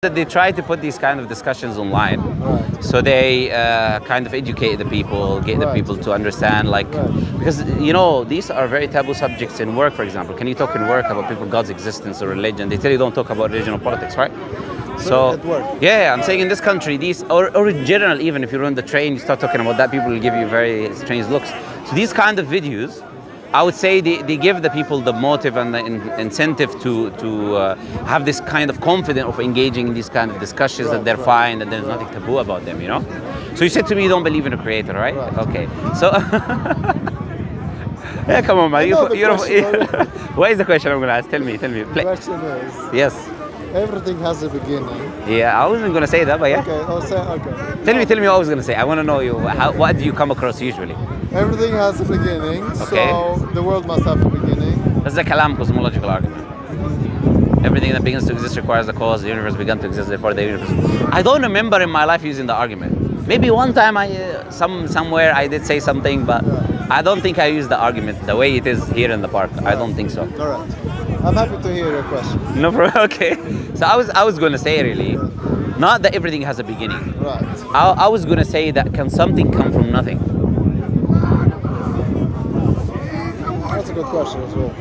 that they try to put these kind of discussions online, so they kind of educate the people, get the people to understand, like, because you know these are very taboo subjects in work. For example, can you talk in work about people, God's existence or religion? They tell you don't talk about religion or politics, right? So yeah, I'm saying in this country, these or in general, even if you're on the train, you start talking about that, people will give you very strange looks. So these kind of videos, I would say they give the people the motive and the incentive to have this kind of confidence of engaging in these kind of discussions, that they're fine, that there's nothing taboo about them, you know? So you said to me you don't believe in a creator, right? Okay. So, yeah, come on, man. What is the question I'm going to ask? Tell me. The question is... Yes. Everything has a beginning. Yeah, I wasn't going to say that, but yeah. Okay, I'll say, okay. Tell me what I was going to say. I want to know what do you come across usually? Everything has a beginning, so the world must have a beginning. That's a kalam cosmological argument. Everything that begins to exist requires a cause. The universe began to exist before the universe. I don't remember in my life using the argument. Maybe one time somewhere I did say something, but I don't think I used the argument the way it is here in the park. I don't think so. All right. I'm happy to hear your question. No problem. Okay. So I was going to say really, not that everything has a beginning. Right. I was going to say that can something come from nothing? That's a good question as well.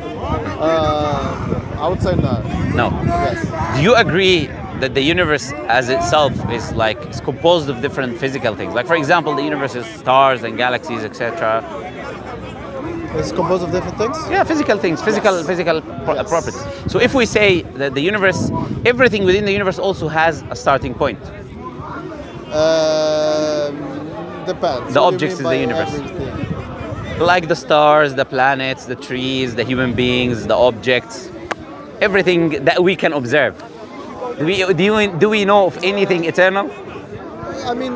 I would say no. No. Yes. Do you agree that the universe as itself is like it's composed of different physical things? Like for example, the universe is stars and galaxies, etc. It's composed of different things? Yeah, physical things, physical properties. So if we say that the universe, everything within the universe also has a starting point. Depends. The objects in the universe. Everything? Like the stars, the planets, the trees, the human beings, the objects, everything that we can observe. Do we know of anything eternal? I mean,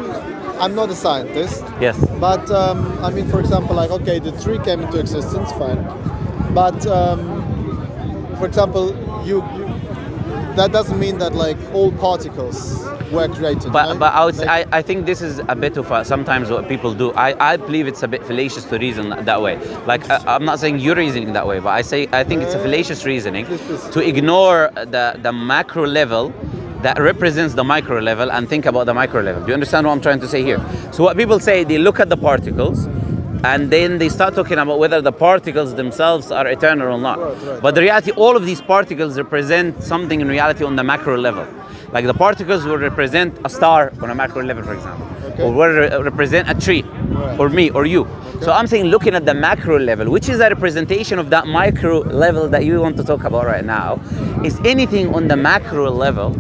I'm not a scientist. Yes. But I mean, for example, like, okay, the tree came into existence, fine. But for example, that doesn't mean that like all particles were created. But I would say, I think this is a bit of sometimes what people do. I believe it's a bit fallacious to reason that way. Like I'm not saying you're reasoning that way, but I think it's a fallacious reasoning to ignore the macro level that represents the micro level and think about the micro level. Do you understand what I'm trying to say here? So what people say, they look at the particles and then they start talking about whether the particles themselves are eternal or not. Right. But the reality, all of these particles represent something in reality on the macro level. Like the particles will represent a star on a macro level, for example, or will represent a tree, or me, or you. So I'm saying looking at the macro level, which is a representation of that micro level that you want to talk about right now, is anything on the macro level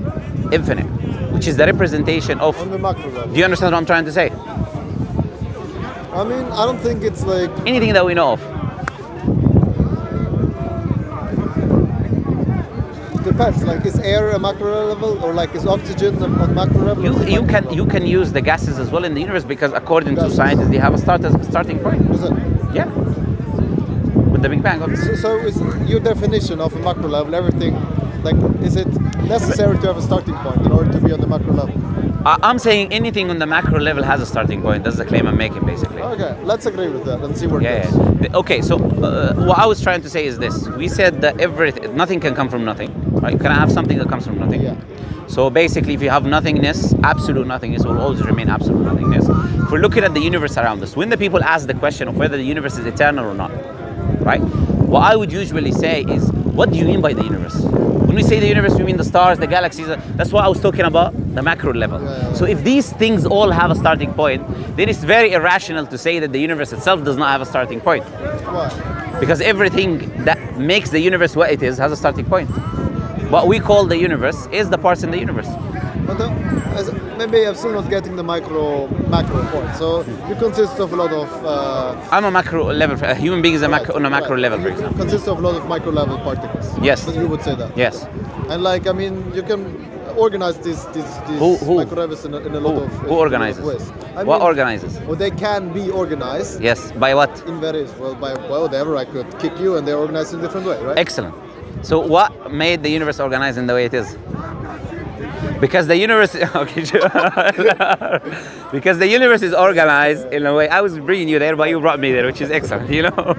infinite, which is the representation of... On the macro level. Do you understand what I'm trying to say? I mean, I don't think it's like... Anything that we know of. Depends, like is air a macro level or like is oxygen on macro level? You can use the gases as well in the universe because according to scientists they have a starting point. Is it? Yeah. With the Big Bang. So is your definition of a macro level everything, like is it necessary to have a starting point in order to be on the macro level? I'm saying anything on the macro level has a starting point. That's the claim I'm making, basically. Okay, let's agree with that and see where it goes. Yeah. Okay, so what I was trying to say is this. We said that nothing can come from nothing. Right? You can have something that comes from nothing. Yeah. So basically, if you have nothingness, absolute nothingness will always remain absolute nothingness. If we're looking at the universe around us, when the people ask the question of whether the universe is eternal or not, right? What I would usually say is, what do you mean by the universe? When we say the universe, we mean the stars, the galaxies. That's what I was talking about, the macro level. So if these things all have a starting point, then it's very irrational to say that the universe itself does not have a starting point. Why? Because everything that makes the universe what it is has a starting point. What we call the universe is the parts in the universe. But maybe I'm still not getting the macro point. So you consist of a lot of... I'm a macro level. A human being is on a macro level, for example. Consists of a lot of micro level particles. Yes. You would say that. Yes. And like, I mean, you can organize these micro levels in a lot of Who organizes? ways. What organizes? Well, they can be organized. Yes. By what? In various. Well, by whatever. I could kick you and they're organized in a different way, right? Excellent. So what made the universe organized in the way it is? Because the universe, okay, because the universe is organized in a way. I was bringing you there, but you brought me there, which is excellent, you know.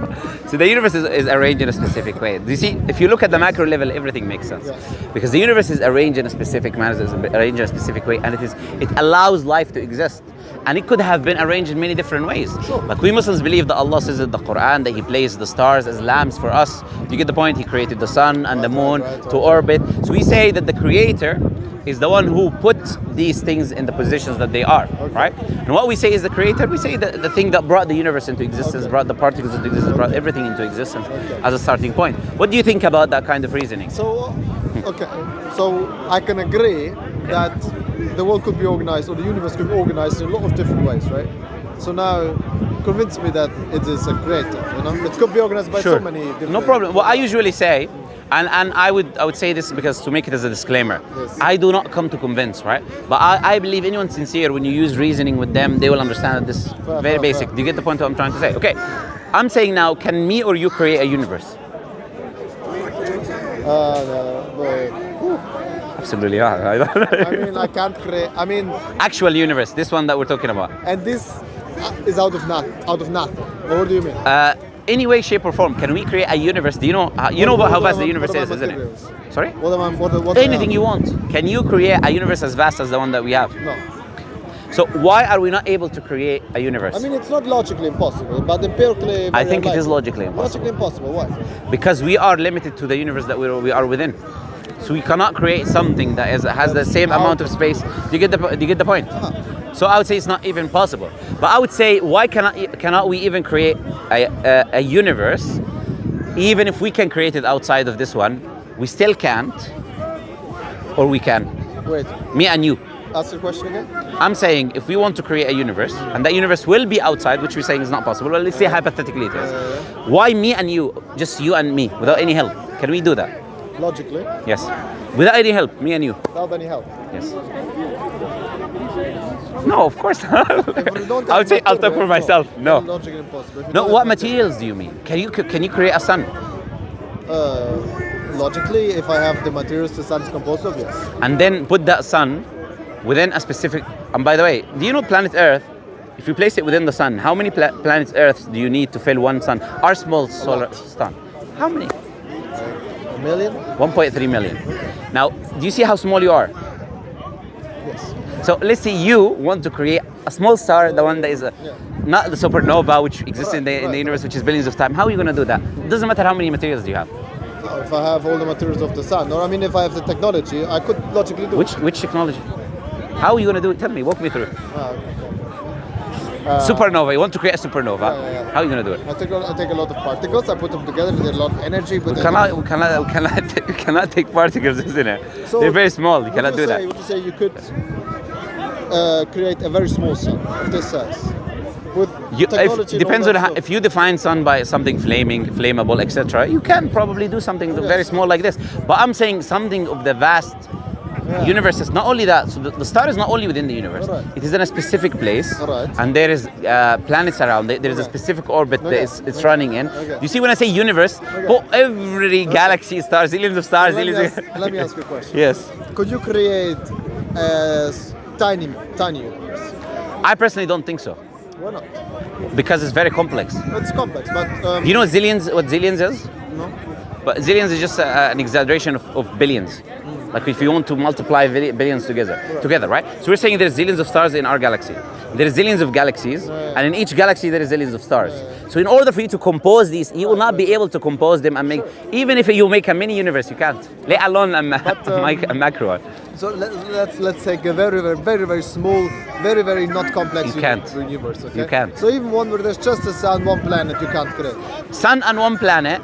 So the universe is arranged in a specific way. Do you see? If you look at the macro level, everything makes sense. Because the universe is arranged in a specific manner, it's arranged in a specific way, and it allows life to exist. And it could have been arranged in many different ways. Like we Muslims believe that Allah says in the Quran that He placed the stars as lamps for us. Do you get the point? He created the sun and the moon to orbit. So we say that the Creator is the one who put these things in the positions that they are, right? And what we say is the Creator, we say that the thing that brought the universe into existence, brought the particles into existence, brought everything into existence as a starting point. What do you think about that kind of reasoning? So, okay, so I can agree that the world could be organized, or the universe could be organized in a lot of different ways, right? So now, convince me that it is a creator, you know? It could be organized by so many different... No problem. Well, I usually say, and I would say this because to make it as a disclaimer, I do not come to convince, right? But I believe anyone sincere, when you use reasoning with them, they will understand that this is very basic. Do you get the point of what I'm trying to say? Okay, I'm saying now, can me or you create a universe? Absolutely, yeah. I mean, I can't create. I mean, actual universe, this one that we're talking about. And this is out of nothing. What do you mean? Any way, shape, or form, can we create a universe? Do you know? How vast the universe is, isn't it? Sorry? What anything you want. Can you create a universe as vast as the one that we have? No. So why are we not able to create a universe? I mean, it's not logically impossible, but empirically. I think it is logically impossible. Logically impossible. Why? Because we are limited to the universe that we are within. So we cannot create something that has the same amount of space. Do you get the point? So I would say it's not even possible. But I would say, why cannot we even create a universe? Even if we can create it outside of this one, we still can't, or we can. Wait. Me and you. Ask the question again. I'm saying if we want to create a universe, and that universe will be outside, which we're saying is not possible. Well, let's say hypothetically it is. Why me and you, just you and me, without any help? Can we do that? Logically? Yes. Without any help, me and you. Without any help? Yes. No, of course not. I would say I'll talk for myself. No. Logically impossible. No, what materials do you mean? Can you create a sun? Logically, if I have the materials the sun is composed of, yes. And then put that sun within a specific... And by the way, do you know planet Earth, if you place it within the sun, how many planets Earths do you need to fill one sun? Our small solar sun. How many? A million? 1.3 million. Now, do you see how small you are? Yes. So let's say you want to create a small star, the one that is not the supernova, which exists in the universe, which is billions of times. How are you going to do that? It doesn't matter how many materials you have. If I have all the materials of the sun, or I mean, if I have the technology, I could logically do it. Which technology? How are you going to do it? Tell me, walk me through. Supernova. You want to create a supernova? How are you going to do it? I take a lot of particles. I put them together with a lot of energy. We cannot take particles, isn't it? So they're very small. You cannot do that. Would you say you could create a very small sun of this size? Depends on if you define sun by something flammable, etc. You can probably do something very small like this. But I'm saying something of the vast universe is not only that. So the star is not only within the universe. It is in a specific place, and there is planets around it. There is a specific orbit that it's running in. You see, when I say universe, every galaxy, stars, zillions of stars. Let me ask you a question. Yes. Could you create a tiny universe? I personally don't think so. Why not? Because it's very complex. It's complex, but you know what zillions is? No. But zillions is just an exaggeration of billions. Like if you want to multiply billions together, right? So we're saying there's zillions of stars in our galaxy. There's zillions of galaxies, and in each galaxy there is zillions of stars. So in order for you to compose these, you will not be able to compose them and make, even if you make a mini universe, you can't. Let alone a macro one. So let's take a very small, very not complex universe. Okay? You can't. So even one where there's just a sun, one planet, you can't create. Sun and one planet.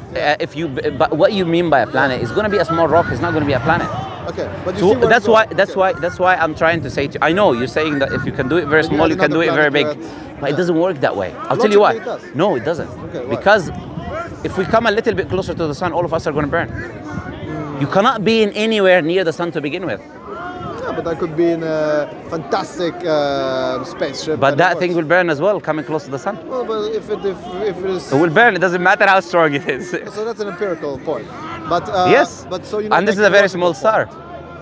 But what you mean by a planet is going to be a small rock. It's not going to be a planet. Okay, but you see that's why I'm trying to say to you, I know you're saying that if you can do it very small, you can do it very big, but it doesn't work that way. I'll tell you why. No, it doesn't. Okay, because if we come a little bit closer to the sun, all of us are going to burn. You cannot be in anywhere near the sun to begin with. Yeah, but I could be in a fantastic spaceship. But that thing will burn as well, coming close to the sun. Well, but if it is, it will burn. It doesn't matter how strong it is. So that's an empirical point. But yes. But so and this is a very small star.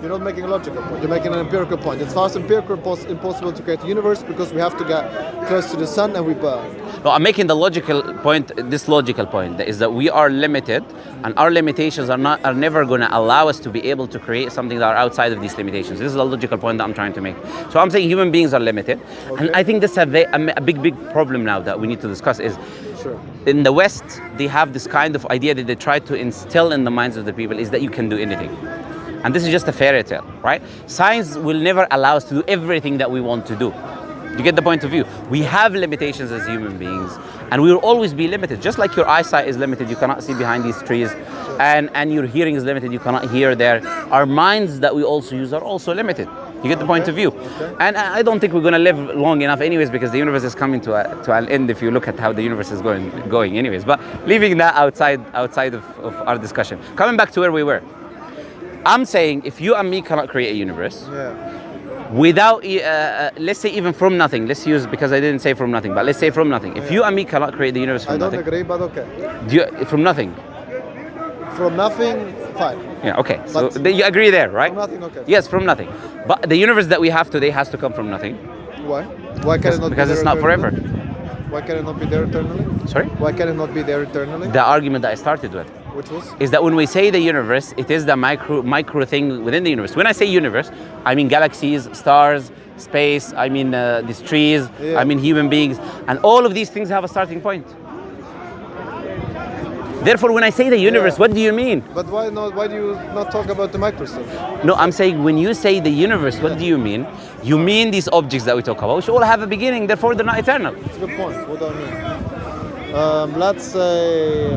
You're not making a logical point. You're making an empirical point. It's far impossible to create a universe because we have to get close to the sun and we burn. No, I'm making the logical point. This logical point is that we are limited, and our limitations are never going to allow us to be able to create something that are outside of these limitations. This is the logical point that I'm trying to make. So I'm saying human beings are limited, and I think this is a big problem now that we need to discuss. Is in the West they have this kind of idea that they try to instill in the minds of the people is that you can do anything. And this is just a fairy tale, right? Science will never allow us to do everything that we want to do. You get the point of view? We have limitations as human beings, and we will always be limited. Just like your eyesight is limited, you cannot see behind these trees, and your hearing is limited, you cannot hear there. Our minds that we also use are also limited. You get the point of view? And I don't think we're going to live long enough anyways, because the universe is coming to an end if you look at how the universe is going anyways. But leaving that outside of our discussion. Coming back to where we were. I'm saying if you and me cannot create a universe without, let's say even from nothing, let's use, because I didn't say from nothing, but let's say from nothing. If you and me cannot create the universe from nothing. I don't agree, but okay. From nothing? From nothing, fine. Yeah, okay. So you agree there, right? From nothing, okay. Yes, from nothing. But the universe that we have today has to come from nothing. Why? Why can it not be there? Because it's not forever. Why can it not be there eternally? Sorry? Why can it not be there eternally? The argument that I started with. Which was? Is that when we say the universe, it is the micro thing within the universe. When I say universe, I mean galaxies, stars, space, I mean these trees, I mean human beings, and all of these things have a starting point. Therefore, when I say the universe, what do you mean? But why not? Why do you not talk about the micro stuff? No, I'm saying when you say the universe, what do you mean? You mean these objects that we talk about, which all have a beginning, therefore they're not eternal. That's a good point. What do I mean? Let's say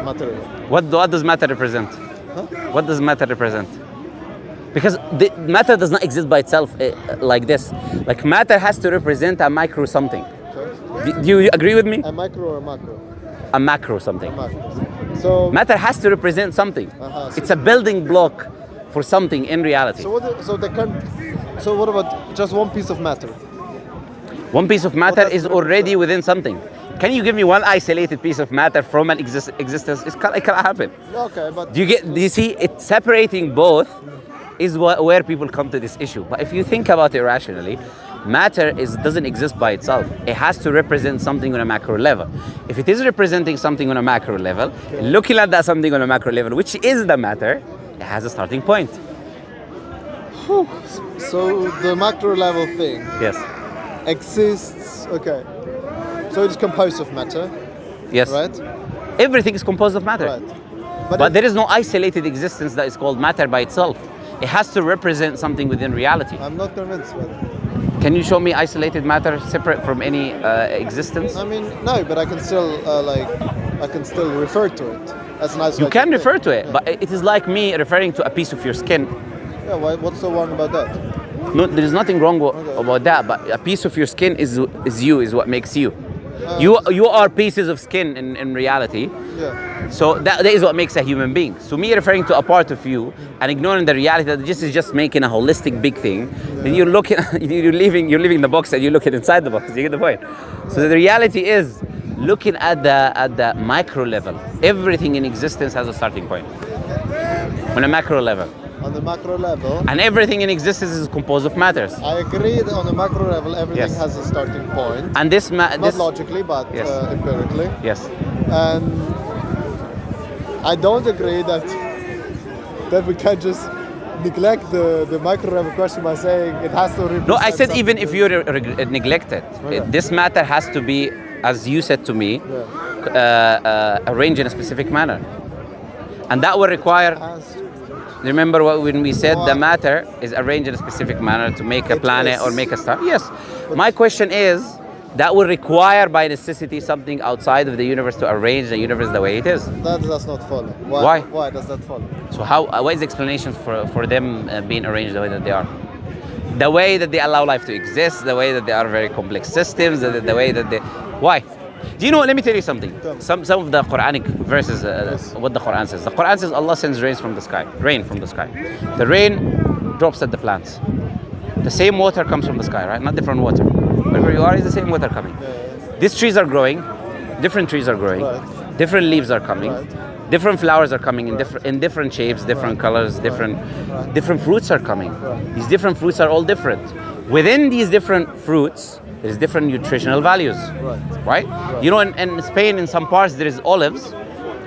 material. What does matter represent? Huh? What does matter represent? Because the matter does not exist by itself like this. Like matter has to represent a micro something. Okay. Do you agree with me? A micro or a macro? A macro something. A macro. So matter has to represent something. So it's a building block for something in reality. So what about just one piece of matter? One piece of matter is already within something. Can you give me one isolated piece of matter from an existence? It cannot happen. Okay, but do you see? It separating both is where people come to this issue. But if you think about it rationally, matter doesn't exist by itself. It has to represent something on a macro level. If it is representing something on a macro level, looking at that something on a macro level, which is the matter, it has a starting point. So the macro level thing exists, okay. So it's composed of matter. Yes. Right? Everything is composed of matter. Right. But there is no isolated existence that is called matter by itself. It has to represent something within reality. I'm not convinced by that. Can you show me isolated matter separate from any existence? I mean, no, but I can still refer to it as an isolated You can thing. refer to it, but it is like me referring to a piece of your skin. Yeah, what's so wrong about that? No, there is nothing wrong about that, but a piece of your skin is what makes you. You are pieces of skin in reality. Yeah. So that is what makes a human being. So me referring to a part of you and ignoring the reality that this is just making a holistic big thing, then you're leaving the box and you're looking inside the box. You get the point? So the reality is looking at the micro level. Everything in existence has a starting point on a macro level. On the macro level. And everything in existence is composed of matters. I agree that on the macro level everything has a starting point. And this not logically, but empirically. Yes. And I don't agree that we can just neglect the macro level question by saying it has to represent. No, I said even if you neglect it, this matter has to be, as you said to me, arranged in a specific manner. And that will require. Remember when we said the matter is arranged in a specific manner to make a planet or make a star? Yes. My question is, that will require by necessity something outside of the universe to arrange the universe the way it is. That does not follow. Why? Why does that follow? So what is the explanation for them being arranged the way that they are? The way that they allow life to exist, the way that they are very complex systems, the way that they... Why? Do you know, let me tell you something. Some of the Quranic verses, what the Quran says. The Quran says Allah sends rain from the sky. The rain drops at the plants. The same water comes from the sky, right? Not different water. Wherever you are, is the same water coming. These trees are growing. Different trees are growing. Different leaves are coming. Different flowers are coming in different shapes, different colors, different fruits are coming. These different fruits are all different. Within these different fruits, there is different nutritional values. Right? You know, in Spain, in some parts, there is olives.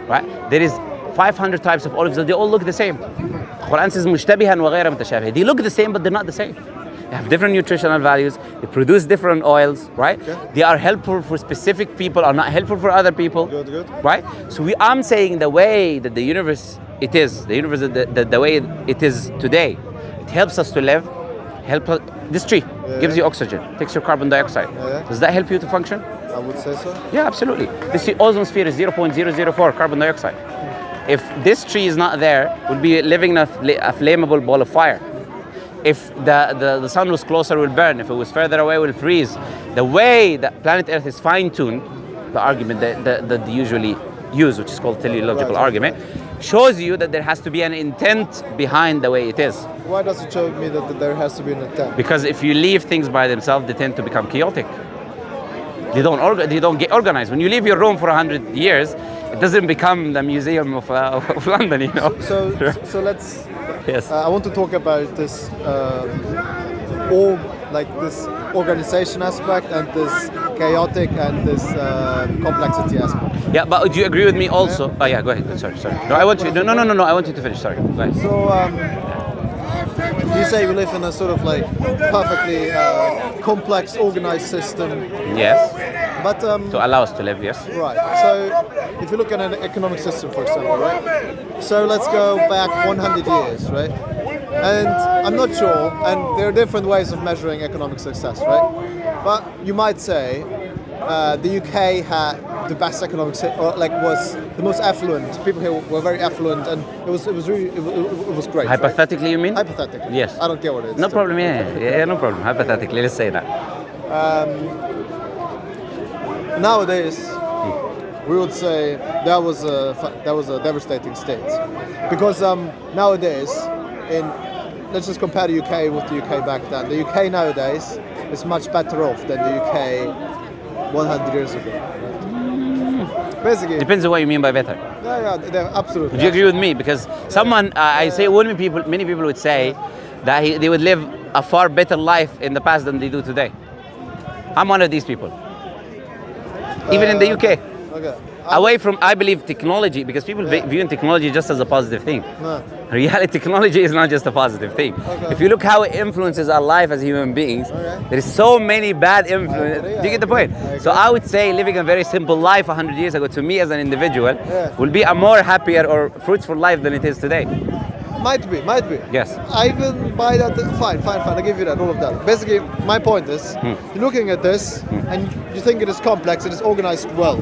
Right? There is 500 types of olives, they all look the same. Quran says مشتبها وغير متشابه. They look the same, but they're not the same. They have different nutritional values. They produce different oils, right? Okay. They are helpful for specific people, are not helpful for other people. Good. Right? So I'm saying the way that the universe it is, the universe the way it is today, it helps us to live. This tree gives you oxygen, takes your carbon dioxide. Does that help you to function? I would say so. Yeah, absolutely. The ozone sphere is 0.004 carbon dioxide. If this tree is not there, we'll be living in a flammable ball of fire. If the sun was closer, we'll burn. If it was further away, we'll freeze. The way that planet Earth is fine-tuned, the argument that they usually use, which is called teleological argument, shows you that there has to be an intent behind the way it is. Why does it show me that there has to be an intent? Because if you leave things by themselves, they tend to become chaotic. They don't get organized. When you leave your room for 100 years, it doesn't become the museum of London, you know. So let's. Yes. I want to talk about this, this organization aspect and this chaotic and this complexity aspect. Yeah, but do you agree with me also? Oh yeah, go ahead. Sorry. No, I want you. No. I want you to finish. Sorry. Go ahead. So. You say we live in a sort of like perfectly complex, organized system. Yes. But to allow us to live, yes. Right. So if you look at an economic system, for example, right? So let's go back 100 years, right? And I'm not sure, and there are different ways of measuring economic success, right? But you might say the UK had the best economic, was the most affluent. People here were very affluent, and it was great. Hypothetically, right? You mean? Hypothetically. Yes. I don't care what it is. No problem. Yeah, no problem. Hypothetically, let's say that. Nowadays, we would say that was a devastating state, because nowadays, let's just compare the UK with the UK back then. The UK nowadays is much better off than the UK 100 years ago. Right? Basically, depends on what you mean by better. Yeah, absolutely. Would you agree with me? Because someone, I say, many people would say that they would live a far better life in the past than they do today. I'm one of these people. Even in the UK. Okay. Away from, I believe, technology, because people view technology just as a positive thing. No. Reality, technology is not just a positive thing. Okay. If you look how it influences our life as human beings, there is so many bad influences. Do you get the point? So I would say living a very simple life 100 years ago, to me as an individual, will be a more happier or fruitful life than it is today. Might be. Yes. I will buy that. Fine. I give you that, all of that. Basically, my point is, you're looking at this and you think it is complex, it is organized well.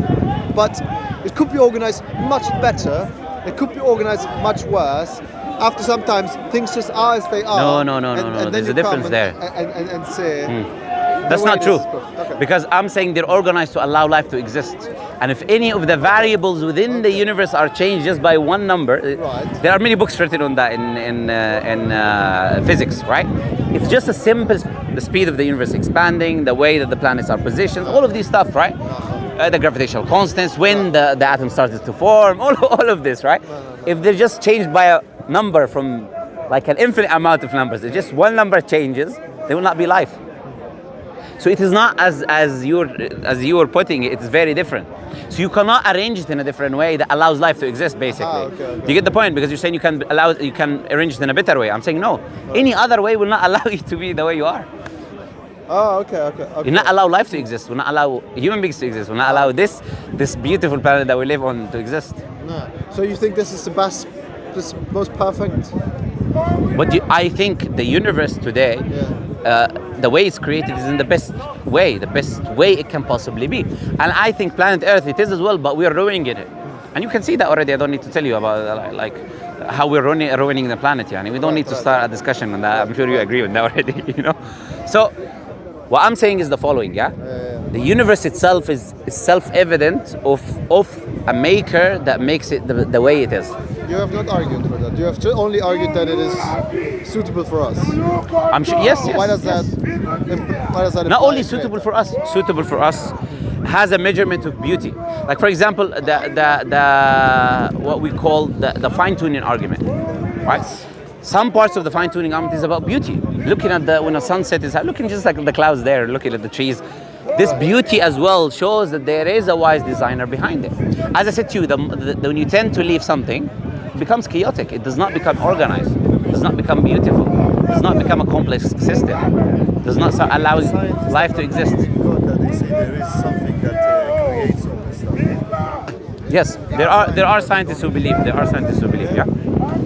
But it could be organized much better, it could be organized much worse. After sometimes things just are as they are. No. There's a difference there. And say, that's not true. Because I'm saying they're organized to allow life to exist. And if any of the variables within the universe are changed just by one number, there are many books written on that in physics, right? It's just a simple, the speed of the universe expanding, the way that the planets are positioned, all of these stuff, right? The gravitational constants, when the atom started to form, all of this, right? If they're just changed by a number from like an infinite amount of numbers, if just one number changes, there will not be life. So it is not as you were putting it, it's very different. So you cannot arrange it in a different way that allows life to exist, basically. Okay. Do you get the point? Because you're saying you can arrange it in a better way. I'm saying no. Any other way will not allow you to be the way you are. Oh, okay. Will not allow life to exist, will not allow human beings to exist, will not allow this beautiful planet that we live on to exist. No. So you think this is the best, this most perfect? But I think the universe today, the way it's created is in the best way it can possibly be. And I think planet Earth, it is as well, but we are ruining it. And you can see that already. I don't need to tell you about like how we're ruining the planet. Yani. We don't need to start a discussion on that. I'm sure you agree with that already, you know. So what I'm saying is the following, the universe itself is self-evident of a maker that makes it the way it is. You have not argued for that. You have only argued that it is suitable for us. I'm sure. Yes. Why does that? Why does that? Not only suitable for us, has a measurement of beauty. Like for example, the what we call the fine-tuning argument, right? Some parts of the fine-tuning argument is about beauty. Looking at when the sunset is looking just like the clouds there, looking at the trees. This beauty as well shows that there is a wise designer behind it. As I said to you, when you tend to leave something, it becomes chaotic. It does not become organized. It does not become beautiful. It does not become a complex system. It does not allow life to exist. That they say there is something that creates all this stuff. Yes, there are scientists who believe. There are scientists who believe. Yeah.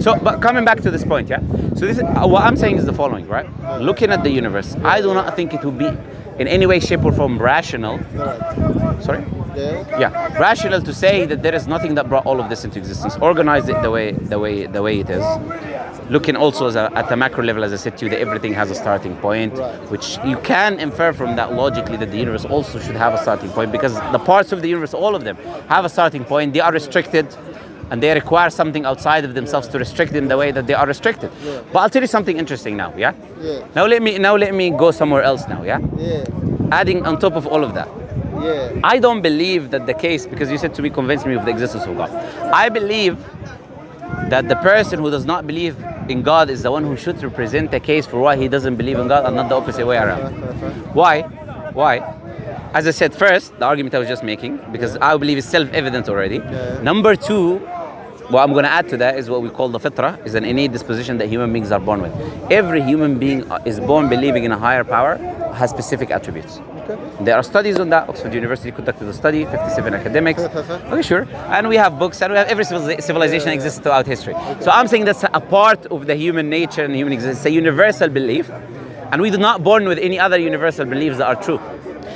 So, but coming back to this point, yeah. So this is, what I'm saying is the following, right? Looking at the universe, I do not think it would be in any way, shape, or form rational. Sorry. Yeah, rational to say that there is nothing that brought all of this into existence, organized it the way it is. Looking also at the macro level, as I said to you, that everything has a starting point, which you can infer from that logically that the universe also should have a starting point, because the parts of the universe, all of them, have a starting point. They are restricted, and they require something outside of themselves to restrict them the way that they are restricted. But I'll tell you something interesting now, yeah? Now let me go somewhere else now, yeah? Adding on top of all of that. I don't believe that the case, because you said to me, convince me of the existence of God. I believe that the person who does not believe in God is the one who should represent the case for why he doesn't believe in God, and not the opposite way around. Why? As I said first, the argument I was just making, because I believe it's self-evident already. Number two, what I'm going to add to that is what we call the fitrah, is an innate disposition that human beings are born with. Every human being is born believing in a higher power, has specific attributes. There are studies on that. Oxford University conducted a study, 57 academics. Okay, sure. And we have books, and we have every civilization exists throughout history. So I'm saying that's a part of the human nature and human existence. It's a universal belief, and we do not born with any other universal beliefs that are true.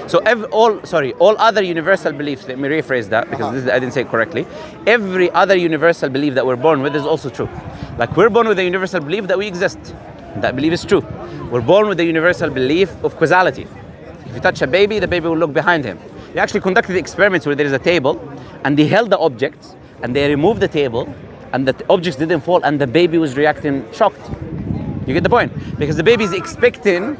So all other universal beliefs, let me rephrase that, because I didn't say it correctly. Every other universal belief that we're born with is also true. Like we're born with a universal belief that we exist. That belief is true. We're born with a universal belief of causality. If you touch a baby, the baby will look behind him. They actually conducted experiments where there is a table, and they held the objects, and they removed the table, and the objects didn't fall, and the baby was reacting shocked. You get the point? Because the baby is expecting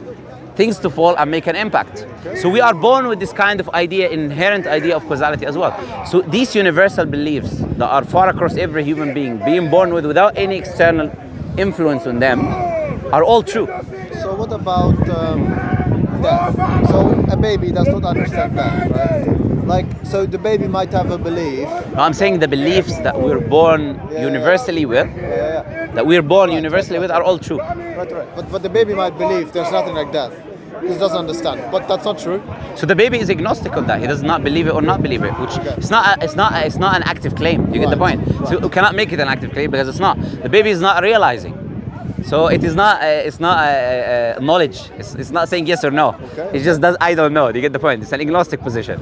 things to fall and make an impact. So we are born with this kind of idea, inherent idea of causality as well. So these universal beliefs that are far across every human being, being born with without any external influence on them, are all true. So what about death? So a baby does not understand that, right? Like, so the baby might have a belief. No, I'm saying the beliefs that we're born universally with, that we're born universally with, are all true. Right. But the baby might believe there's nothing like death. He doesn't understand, but that's not true. So the baby is agnostic on that. He does not believe it or not believe it, which it's not an active claim. You get the point? So you cannot make it an active claim because it's not. The baby is not realizing. So it is not. It's not knowledge. It's not saying yes or no. It just does. I don't know. Do you get the point? It's an agnostic position.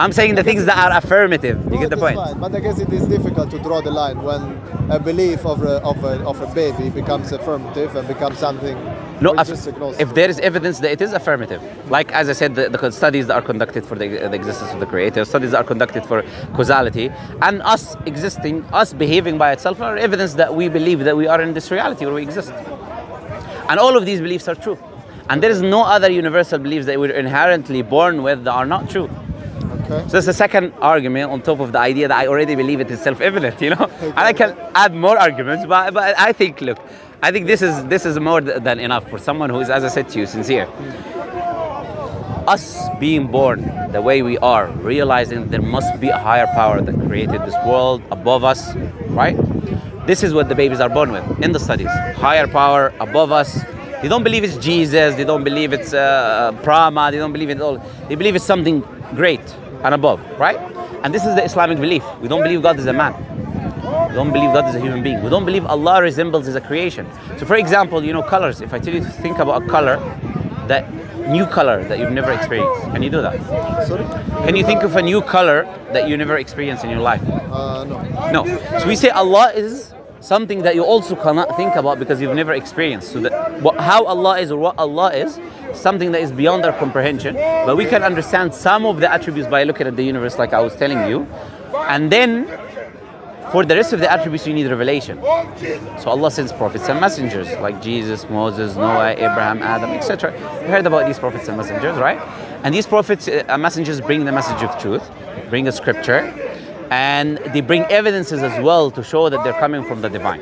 I'm saying the things that are affirmative. You get the point? Fine. But I guess it is difficult to draw the line when a belief of a baby becomes affirmative and becomes something. No, if there is evidence that it is affirmative, like as I said, the studies that are conducted for the existence of the Creator, studies that are conducted for causality, and us existing, us behaving by itself, are evidence that we believe that we are in this reality where we exist. And all of these beliefs are true. And there is no other universal beliefs that we're inherently born with that are not true. So that's the second argument on top of the idea that I already believe it is self-evident, you know. And I can add more arguments, but I think, look, I think this is more than enough for someone who is, as I said to you, sincere. Us being born the way we are, realizing there must be a higher power that created this world above us, right? This is what the babies are born with in the studies. Higher power above us. They don't believe it's Jesus, they don't believe it's Brahma, they don't believe it all. They believe it's something great and above, right? And this is the Islamic belief. We don't believe God is a man. We don't believe God is a human being. We don't believe Allah resembles His creation. So for example, you know, colors. If I tell you to think about a color, that new color that you've never experienced, can you do that? Sorry? Can you think of a new color that you never experienced in your life? No. No. So we say Allah is something that you also cannot think about because you've never experienced. So how Allah is or what Allah is, something that is beyond our comprehension, but we can understand some of the attributes by looking at the universe like I was telling you. And then for the rest of the attributes you need revelation. So Allah sends prophets and messengers like Jesus, Moses, Noah, Abraham, Adam, etc. You heard about these prophets and messengers, right? And these prophets, messengers bring the message of truth, bring the scripture, and they bring evidences as well to show that they're coming from the divine.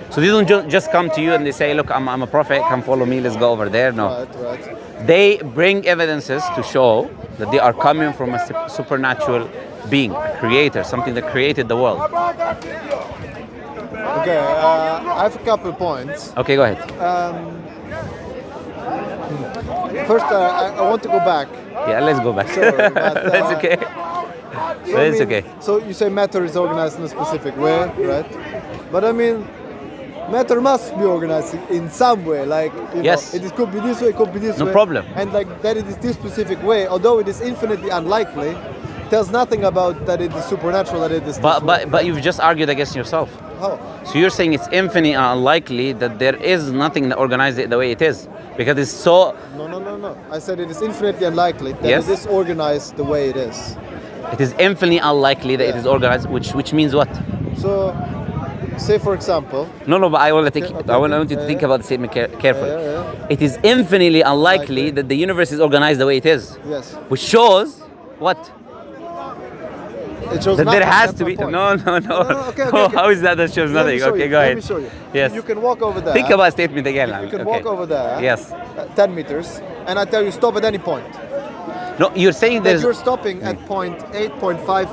So they don't just come to you and they say, look, I'm a prophet, come follow me, let's go over there. No. Right. They bring evidences to show that they are coming from a supernatural being, a creator, something that created the world. Okay, I have a couple points. Okay, go ahead. First, I want to go back. Yeah, let's go back. Sorry, but, That's okay. So, It's okay. So you say matter is organized in a specific way, right? But I mean, matter must be organized in some way. Like, Yes. it could be this way, it could be this way. No problem. And like that it is this specific way, although it is infinitely unlikely, tells nothing about that it is supernatural, that it is. But you've just argued against yourself. How? So you're saying it's infinitely unlikely that there is nothing that organizes it the way it is, because it's so. No. I said it is infinitely unlikely that Yes. it is organized the way it is. It is infinitely unlikely that it is organized, which means what? So, say for example. No, but I want to think. Okay, I want you to think about the statement carefully. It is infinitely unlikely that the universe is organized the way it is. Yes. Which shows what? It shows That nothing. there has That's to my be. point. No. Okay. How is that shows Let me nothing? show Okay, you. go Let ahead. me show you. Yes. You can walk over there. Think about statement again. You can Okay. walk over there. Yes. 10 meters, and I tell you stop at any point. No, you're saying That there's. you're stopping at point 8.5.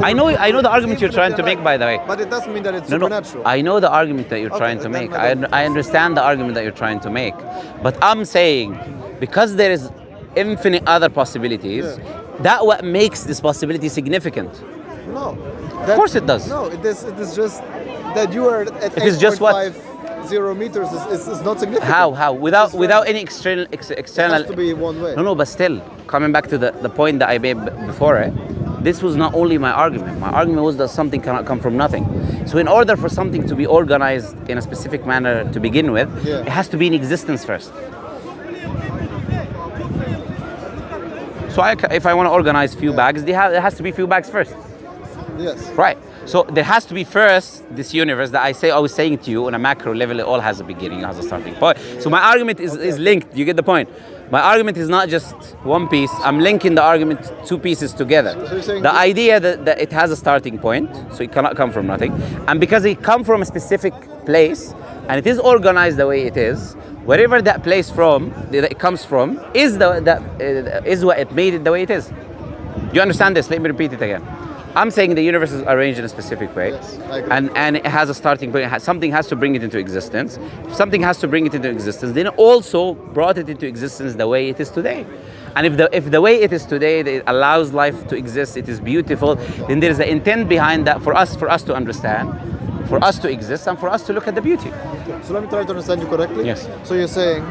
I know the argument you're trying to make, by the way. But it doesn't mean that it's No, supernatural. I know the argument that you're Okay, trying to then make. I don't- I understand the argument that you're trying to make. But I'm saying, because there is infinite other possibilities, that what makes this possibility significant. No. Of course it does. No, it is just that you are at It is just what? 0 meters is not significant. How? Without It's random. any external It has to be one way. No, but still, coming back to the point that I made before, this was not only my argument. My argument was that something cannot come from nothing. So in order for something to be organized in a specific manner to begin with, it has to be in existence first. So if I want to organize few bags, there has to be few bags first. Yes. Right. So there has to be first this universe that I was saying to you on a macro level, it all has a beginning, it has a starting point. So my argument is linked. You get the point. My argument is not just one piece. I'm linking the argument two pieces together. So you're saying the idea that it has a starting point, so it cannot come from nothing, and because it come from a specific place and it is organized the way it is, wherever that place that it comes from is is what it made it the way it is. You understand this? Let me repeat it again. I'm saying the universe is arranged in a specific way, Yes, I agree. and it has a starting point. Something has to bring it into existence. If something has to bring it into existence, then it also brought it into existence the way it is today. And if the way it is today, it allows life to exist, it is beautiful, then there is an intent behind that for us to understand, for us to exist, and for us to look at the beauty. So let me try to understand you correctly. Yes. So you're saying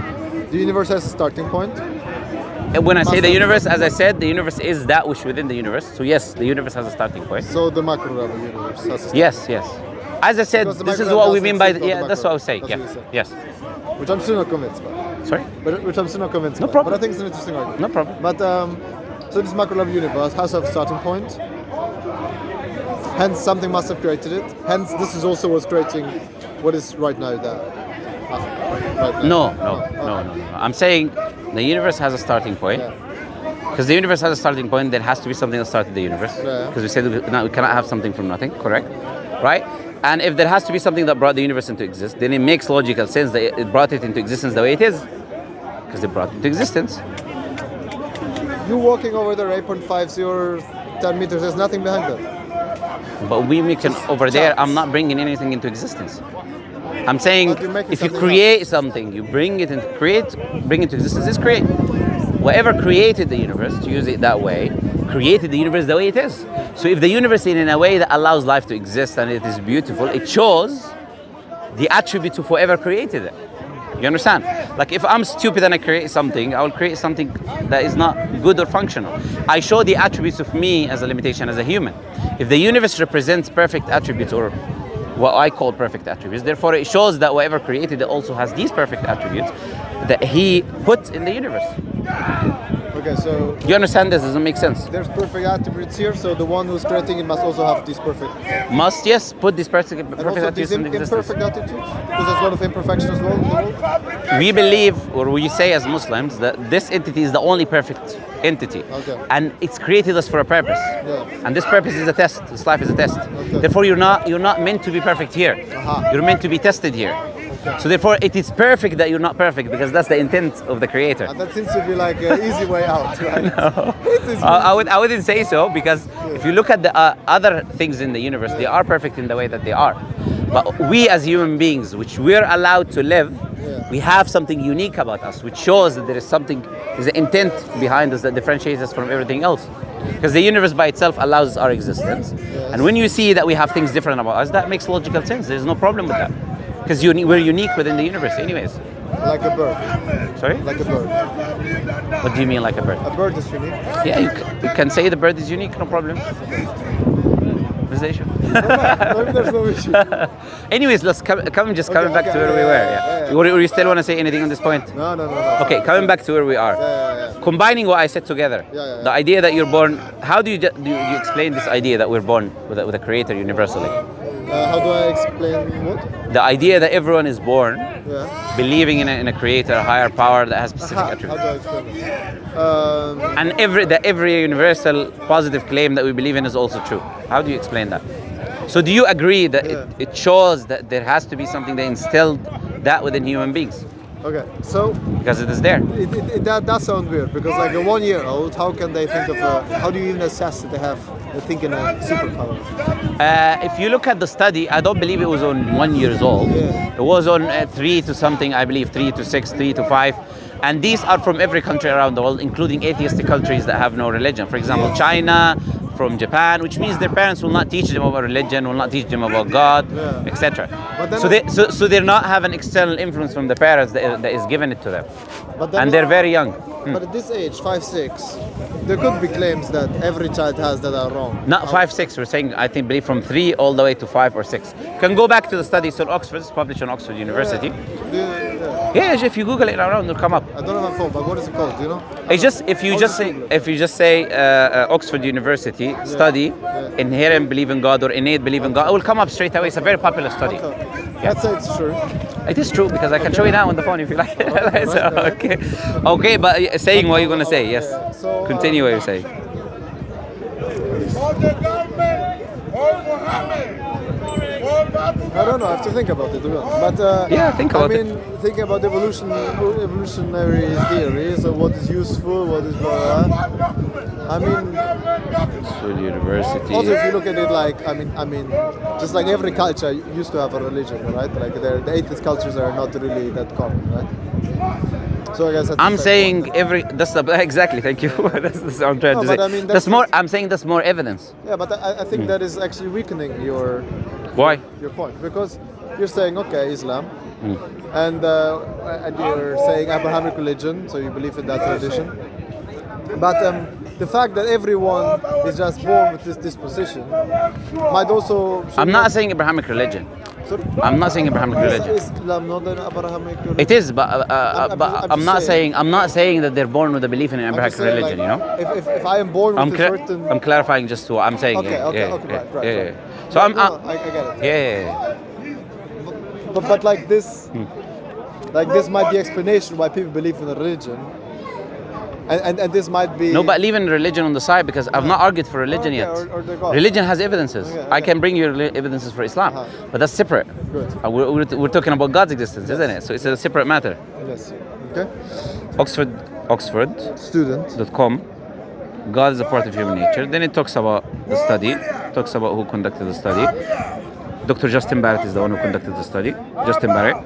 the universe has a starting point. And when I say the universe, as I said, the universe is that which within the universe. So yes, the universe has a starting point. So the macro level universe has a starting Yes. As I said, Because the this is micro what we doesn't mean by exist on the that's macro. what I was saying. That's Yeah. what you said. Yes. point, which I'm still not convinced by. Sorry. Which I'm still not convinced No by. problem. But I think it's an interesting argument. No problem. But so this macro level universe has a starting point. Hence something must have created it. Hence this is also what's creating what is right now there. Right now. No. I'm saying the universe has a starting point. Because the universe has a starting point, there has to be something that started the universe. Yeah. Because we said we cannot have something from nothing, correct? Right? And if there has to be something that brought the universe into existence, then it makes logical sense that it brought it into existence the way it is. Because it brought it into existence. You walking over there 8.50 or 10 meters, there's nothing behind that. But we can over there, I'm not bringing anything into existence. I'm saying But you're making if you something create something, you bring it into bring it to existence, is create. Whatever created the universe, to use it that way, created the universe the way it is. So if the universe is in a way that allows life to exist and it is beautiful, it shows the attributes of whoever created it. You understand? Like if I'm stupid and I create something, I will create something that is not good or functional. I show the attributes of me as a limitation as a human. If the universe represents perfect attributes or what I call perfect attributes, therefore it shows that whoever created it also has these perfect attributes that he put in the universe. Okay, Okay, so You understand this? Doesn't make sense. there's perfect attributes here, so the one who's creating it must also have these perfect. Must, yes, put this perfect And also attributes these in existence. imperfect attitudes, because there's a lot of imperfection as well in the world. We believe, or we say as Muslims, that this entity is the only perfect entity. Okay. And it's created us for a purpose. Yeah. And this purpose is a test. This life is a test. Okay. Therefore, you're not meant to be perfect here. Aha. You're meant to be tested here. So therefore, it is perfect that you're not perfect, because that's the intent of the Creator. And that seems to be like an easy way out, right? No. It is I wouldn't say so, because if you look at the other things in the universe, they are perfect in the way that they are. But we as human beings, which we're allowed to live, we have something unique about us, which shows that there is something, there's an intent behind us that differentiates us from everything else. Because the universe by itself allows our existence. And when you see that we have things different about us, that makes logical sense. There's no problem with that. Because we're unique within the universe anyways. like a bird. Sorry? Like a bird. What do you mean like a bird? A bird is unique. Yeah, you can say the bird is unique, no problem. What's the issue? Maybe there's no issue. Anyways, let's coming back to where we were. Yeah. Or you still want to say anything on this point? No. Okay, coming back to where we are. Yeah. Combining what I said together. Yeah. The idea that you're born. How do you explain this idea that we're born with a creator universally? How do I explain what? The idea that everyone is born Yeah. believing in a creator, a higher power that has specific How attributes. do I explain it? And every universal positive claim that we believe in is also true. How do you explain that? So do you agree that it shows that there has to be something that instilled that within human beings? Okay, so Because it is there. that sounds weird because like a 1 year old, how can they think of how do you even assess that they think in a superpower? If you look at the study, I don't believe it was on 1 year old. Yeah. It was on 3 to something, I believe, 3 to 6, 3 to 5. And these are from every country around the world, including atheistic countries that have no religion. For example, China, from Japan, which means their parents will not teach them about religion, will not teach them about God, etc. So they're not have an external influence from the parents that is given it to them. And they're very young. But at this age, 5, 6, there could be claims that every child has that are wrong. Not 5, 6. We're saying, I think, believe from 3 all the way to 5 or 6. You can go back to the study. So Oxford is published on Oxford University. Yeah, if you Google it around, it'll come up. I don't have a phone, but what is it called? Do you know? It's just if you just say Oxford University study inherent belief in God or innate belief in God, it will come up straight away. It's a very popular study. Okay. Let's say it's true. It is true because I can show you now on the phone if you like. Okay, but saying what you're gonna say, yes. So, Continue what you're saying. I don't know. I have to think about it, to be honest. But Think about it. I mean, thinking about evolutionary theory. So what is useful? What is I mean, Oxford University. also if you look at it like I mean, just like every culture used to have a religion, right? Like the atheist cultures are not really that common, right? So I guess that's I'm saying exactly. Thank you. that's what I'm trying to say. but I mean, that's more. I'm saying that's more evidence. Yeah, but I think that is actually weakening your Why? point because you're saying okay, Islam, and you're saying Abrahamic religion, so you believe in that tradition. But the fact that everyone is just born with this disposition might also. I'm not saying Abrahamic religion. Sorry? I'm not saying Abrahamic religion. Is Islam not an Abrahamic religion? It is, but I'm not saying that they're born with a belief in an I'm Abrahamic just saying, religion. like, You know. If I am born with a certain. I'm clarifying just what I'm saying. Okay, right. Yeah. So I get it. Yeah. But like this might be explanation why people believe in a religion, and this might be. No, but leaving religion on the side because I've not argued for religion yet. Or the God. Religion has evidences. Okay. I can bring you evidences for Islam, but that's separate. Good. We're talking about God's existence, isn't it? So it's a separate matter. Yes. Okay. Oxford.com. Student. God is a part of human nature. Then it talks about the study, talks about who conducted the study. Dr. Justin Barrett is the one who conducted the study. Justin Barrett,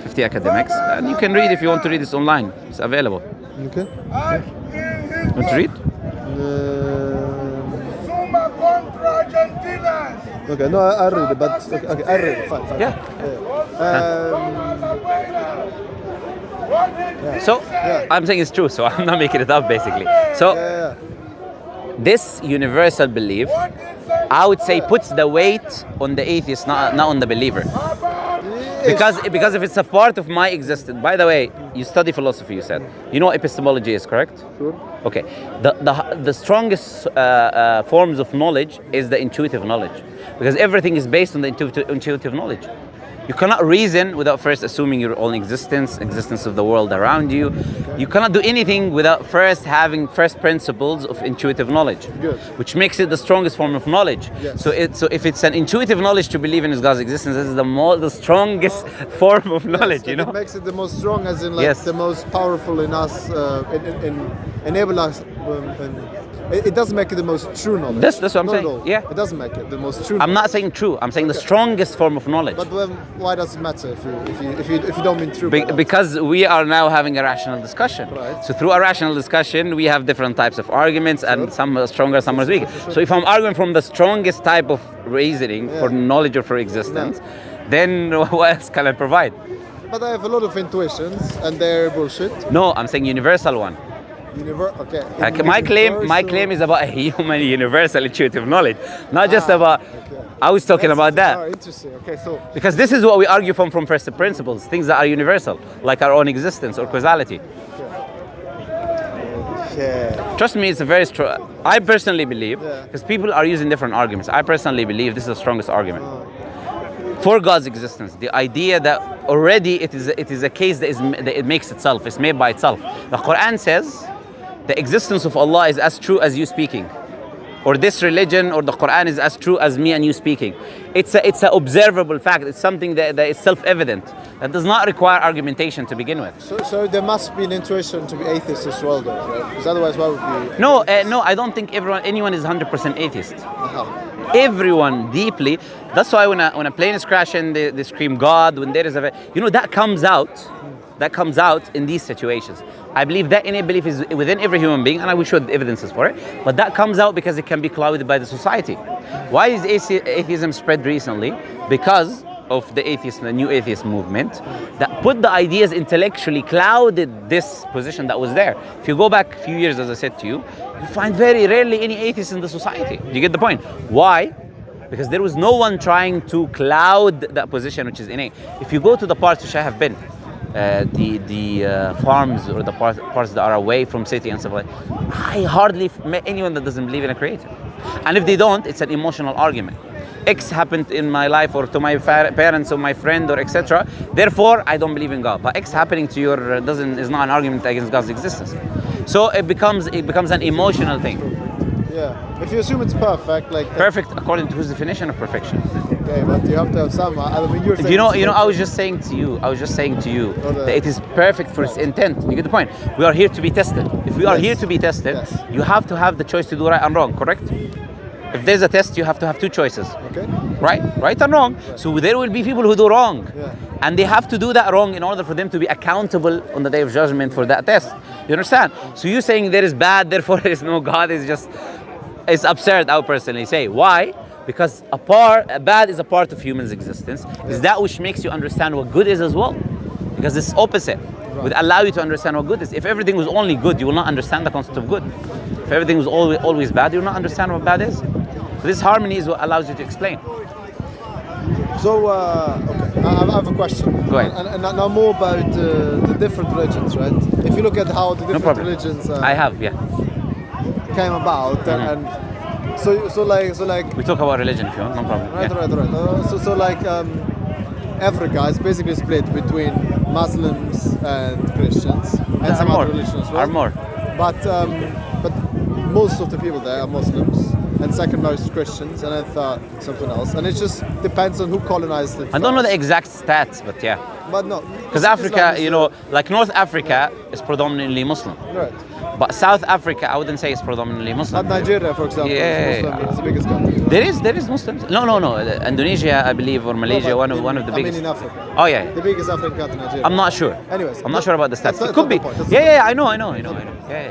50 academics. And you can read if you want to read this online. It's available. Okay. Want to read? Okay, no, I'll read it, but okay, I'll read it. Fine. Yeah. So, I'm saying it's true, so I'm not making it up basically. So, this universal belief, I would say, puts the weight on the atheist, not on the believer. Because if it's a part of my existence. By the way, you study philosophy. You said. You know what epistemology is, correct? Sure. Okay. The strongest forms of knowledge is the intuitive knowledge, because everything is based on the intuitive knowledge. You cannot reason without first assuming your own existence of the world around you. You cannot do anything without first having first principles of intuitive knowledge, Good. which makes it the strongest form of knowledge. Yes. So if it's an intuitive knowledge to believe in God's existence, this is the strongest form of knowledge. You know. It makes it the most strong, as in like Yes. the most powerful in us, enable us. It doesn't make it the most true knowledge. That's what I'm Not saying. at all. Yeah. It doesn't make it the most true. I'm not saying true. I'm saying the strongest form of knowledge. But why does it matter if you don't mean true? by that? Because we are now having a rational discussion. Right. So through a rational discussion, we have different types of arguments, and some are stronger, some are weaker. So if I'm arguing from the strongest type of reasoning for knowledge or for existence, then what else can I provide? But I have a lot of intuitions, and they're bullshit. No, I'm saying universal one. Okay. Like my claim is about a human universal intuitive knowledge, not just about. I was talking about that. Oh, interesting. Okay, so Because this is what we argue from first principles, things that are universal, like our own existence or causality. Trust me, it's a very strong. I personally believe, because people are using different arguments, I personally believe this is the strongest argument. For God's existence, the idea that already it is a case that it makes itself, it's made by itself. The Quran says the existence of Allah is as true as you speaking, or this religion or the Quran is as true as me and you speaking. It's an observable fact. It's something that is self-evident, that does not require argumentation to begin with. So there must be an intuition to be atheist as well, though, right? Because otherwise, why would we? No, I don't think anyone is 100% atheist. Everyone deeply. That's why when a plane is crashing, they scream God. When there is that comes out. That comes out in these situations. I believe that innate belief is within every human being, and I will show the evidences for it. But that comes out because it can be clouded by the society. Why is atheism spread recently? Because of the new atheist movement that put the ideas intellectually, clouded this position that was there. If you go back a few years, as I said to you, you find very rarely any atheists in the society. Do you get the point? Why? Because there was no one trying to cloud that position, which is innate. If you go to the parts which I have been, the farms or the parts that are away from city and stuff like that, I hardly met anyone that doesn't believe in a creator. And if they don't, it's an emotional argument. X happened in my life or to my parents or my friend or etc. Therefore, I don't believe in God. But X happening to you is not an argument against God's existence. So it becomes an emotional thing. Yeah. If you assume it's perfect, like perfect according to whose definition of perfection? Okay, but you have to have some. I mean, you're saying you know. I was just saying to you that it is perfect for its intent. You get the point. We are here to be tested. If we are here to be tested, you have to have the choice to do right and wrong. Correct? If there's a test, you have to have two choices. Okay. Right and wrong. Right. So there will be people who do wrong, yeah. and they have to do that wrong in order for them to be accountable on the day of judgment for that test. You understand? So you saying there is bad, therefore there is no God is just. It's absurd, I would personally say. Why? Because a bad is a part of human's existence. Is that which makes you understand what good is as well. Because it's opposite. Would allow you to understand what good is. If everything was only good, you will not understand the concept of good. If everything was always bad, you will not understand what bad is. So this harmony is what allows you to explain. So, okay, I have a question. Go ahead. And now more about the different religions, right? If you look at how the different religions came about, and so like we talk about religion if you want, no problem. Right. So like Africa is basically split between Muslims and Christians and some other religions as well. Are more. But most of the people there are Muslims, and second most Christians, and then third something else. And it just depends on who colonized it. I don't know the exact stats, but yeah. But no. Because Africa, like North Africa is predominantly Muslim. Right. But South Africa, I wouldn't say it's predominantly Muslim. Not Nigeria, for example. Yeah. It's the biggest country. There is Muslims. No. Indonesia, I believe, or Malaysia, one of the biggest. I mean in Africa. Oh yeah. The biggest African country, Nigeria. I'm not sure. Anyways, I'm not sure about the stats. It could be. I know. Yeah.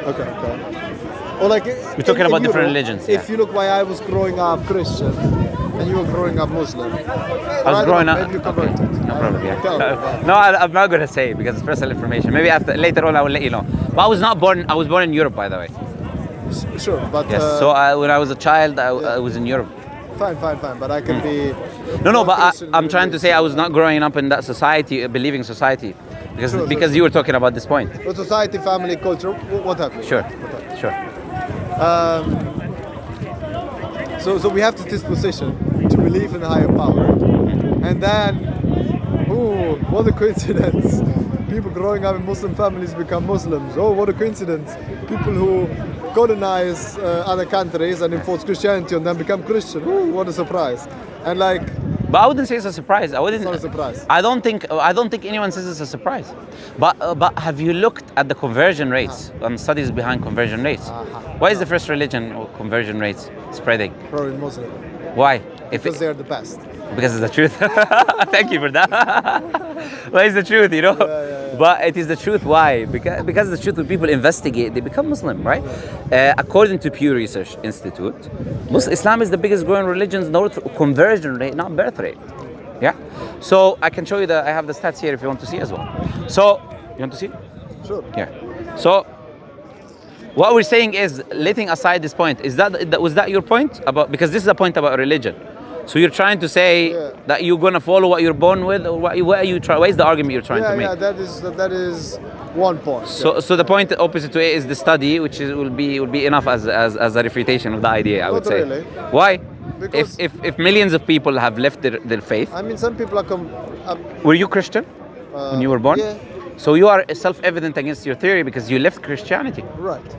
Okay. Or like we're talking about different religions. If you look why I was growing up Christian and you were growing up Muslim. I was growing up. Maybe you converted. No problem. Yeah. No, I'm not gonna say because it's personal information. Maybe later on I will let you know. But I was not born. I was born in Europe, by the way. Sure, but yes. So when I was a child, I was in Europe. Fine. But I can be. No, but Christian I'm trying to say I was not growing up in that society, a believing society, because you were talking about this point. But society, family, culture, what have you? Sure. So we have this disposition to believe in a higher power, and then, what a coincidence! People growing up in Muslim families become Muslims. Oh, what a coincidence! People who colonize other countries and enforce Christianity and then become Christian. Ooh, what a surprise! And like. But I wouldn't say it's a surprise. It's not a surprise. I don't think anyone says it's a surprise. But have you looked at the conversion rates and studies behind conversion rates? Why is the first religion or conversion rates spreading? Probably Muslim. Why? Because they're the best. Because it's the truth. Thank you for that. Well, it's the truth, you know. Yeah. But it is the truth. Why? Because the truth, when people investigate, they become Muslim, right? According to Pew Research Institute, Islam is the biggest growing religion, not conversion rate, not birth rate. Yeah. So I can show you I have the stats here if you want to see as well. So you want to see? Sure. Yeah. So what we're saying is, letting aside this point, was that your point about? Because this is a point about religion. So you're trying to say that you're gonna follow what you're born with, or what are you trying? What is the argument you're trying to make? Yeah, that is one point. So the point opposite to it is the study, which will be enough as a refutation of the idea. I would say. Really. Why? Because if millions of people have left their faith. I mean, some people are Were you Christian when you were born? Yeah. So you are self-evident against your theory because you left Christianity. Right.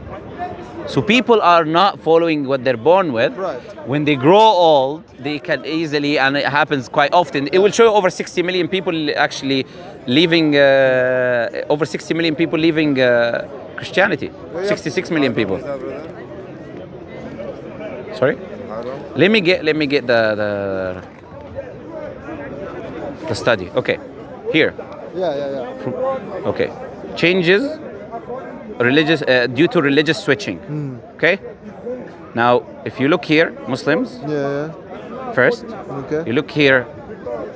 So people are not following what they're born with. Right. When they grow old, they can easily, and it happens quite often. It will show over 60 million people actually leaving. Over 60 million people leaving Christianity. 66 million people. Sorry. Let me get the study. Okay, here. Yeah. Okay, changes religious due to religious switching. Okay. Now, if you look here, Muslims. Yeah. First. Okay. You look here,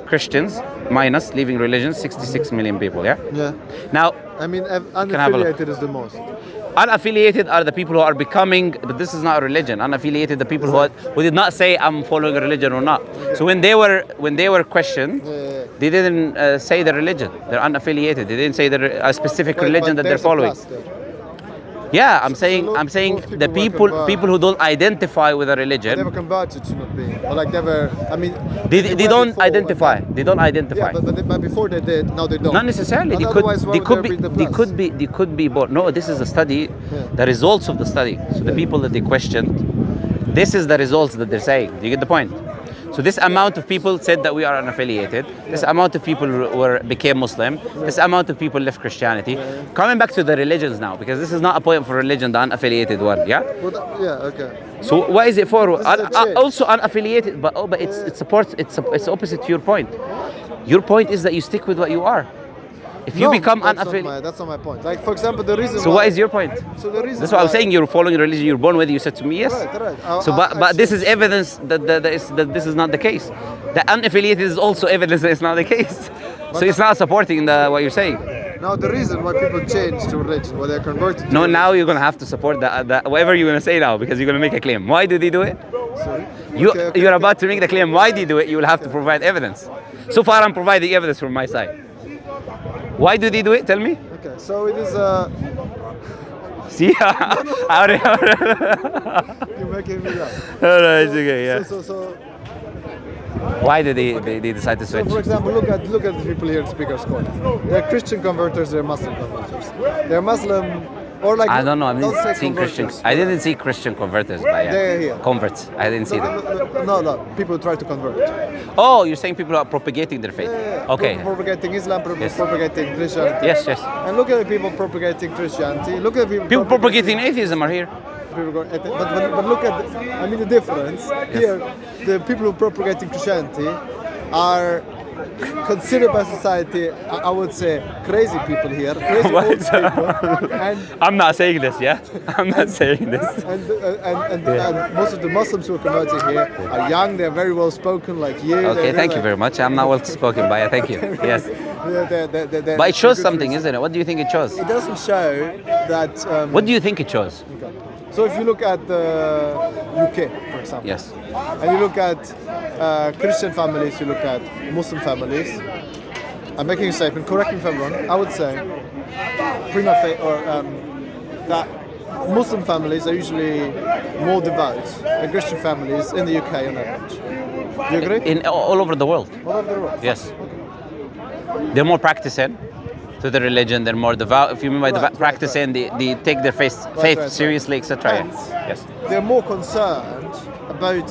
Christians minus leaving religion, 66 million people. Yeah. Yeah. Now, I mean, have a look. unaffiliated is the most. Unaffiliated are the people who are becoming, but this is not a religion. Unaffiliated, the people who did not say I'm following a religion or not. Okay. So when they were questioned, they didn't say the religion. They're unaffiliated. They didn't say a specific religion that they're following. Yeah, I'm saying the people who don't identify with a religion. Never converted to not being, or like never. I mean, they don't identify. They don't identify. Yeah, but before they did, now they don't. Not necessarily. They could be born. No, this is the study, the results of the study. So the people that they questioned, this is the results that they're saying. Do you get the point? So this amount of people said that we are unaffiliated. This amount of people became Muslim. This amount of people left Christianity. Coming back to the religions now, because this is not a point for religion, the unaffiliated one. Yeah. Okay. So what is it for? Also unaffiliated, but it supports. It's opposite to your point. Your point is that you stick with what you are. If you become unaffiliated, that's not my point. Like, for example, the reason. So what is your point? So the reason. That's what I was saying. You're following a religion you're born with. You said to me yes. Right. So, but this is evidence that this is not the case. The unaffiliated is also evidence that it's not the case. So it's not supporting what you're saying. Now the reason why people change to religion, why they're converted. No, now you're gonna have to support whatever you're gonna say now, because you're gonna make a claim. Why do they do it? Sorry. You're about to make the claim. Why do you do it? You will have to provide evidence. So far, I'm providing evidence from my side. Why do they do it? Tell me. Okay, so it is See? You're making me laugh. Alright, it's okay, yeah. So why do they decide to switch? So for example, look at the people here in Speakers Corner. They're Christian converters, they're Muslim converters. They're Muslim, or like... I don't know, I didn't see Christian. I didn't see Christian converters, but yeah. They're here. Converts. I didn't see them. No, people who try to convert. Oh, you're saying people are propagating their faith. Yeah. Okay. Propagating Islam, propagating Christianity. Yes. And look at the people propagating Christianity. Look at the people propagating atheism are here. But look at the difference. Yes. Here, the people who propagating Christianity are considered by society, I would say, crazy people here. Crazy old people. And I'm not saying this, yeah? I'm not saying this. And most of the Muslims who are converting here are young, they're very well spoken, like you. Okay, thank you very much. I'm not well spoken, but yeah, thank you. Yes. But it shows something, isn't it? What do you think it shows? It doesn't show that... what do you think it shows? Okay. So if you look at the UK, for example, Yes. and you look at Christian families, you look at Muslim families, I'm making a statement, correct me if I'm wrong, I would say prima facie, or that Muslim families are usually more devout than Christian families in the UK on average. Do you agree? In all over the world. All over the world. Yes. They're more practicing to the religion. They're more devout. If you mean by Right, practicing, They take their faith right. seriously, etc. And Yes. they're more concerned about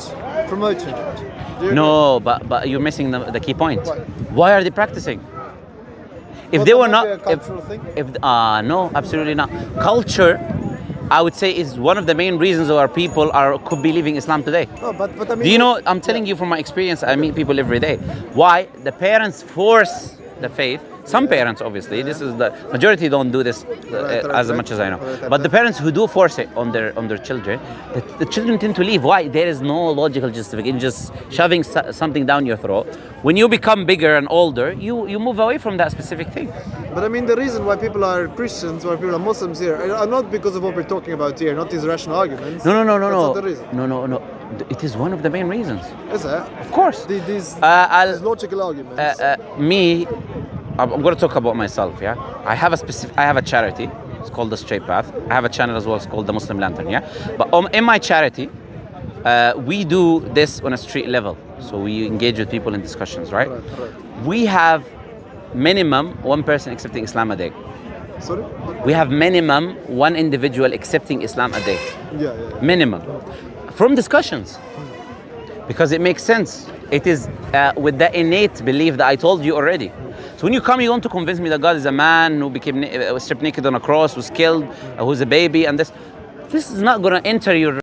promoting it. Do you agree? No, but you're missing the key point. Why? Why are they practicing? If Well, they that were might not, be a cultural thing. no, absolutely not. Culture, I would say, is one of the main reasons why our people could be leaving Islam today. No, but I mean, Do you know? I'm telling you from my experience. I meet people every day. Why the parents force the faith? Some parents, obviously, this is the majority don't do this as much as I know. But the parents who do force it on their children, the children tend to leave. Why? There is no logical justification. Just shoving something down your throat. When you become bigger and older, you move away from that specific thing. But I mean, the reason why people are Christians, why people are Muslims here, are not because of what we're talking about here, not these rational arguments. No. That's not the reason. No. It is one of the main reasons. Is it? Of course. These logical arguments. I'm going to talk about myself. Yeah, I have a charity. It's called the Straight Path. I have a channel as well. It's called the Muslim Lantern. Yeah, but in my charity, we do this on a street level. So we engage with people in discussions. Right. We have minimum one person accepting Islam a day. Sorry? We have minimum one individual accepting Islam a day. Yeah. Minimum. From discussions. Because it makes sense. It is with the innate belief that I told you already. So when you come, you want to convince me that God is a man who became stripped naked on a cross, was killed, who's a baby, and this is not going to enter your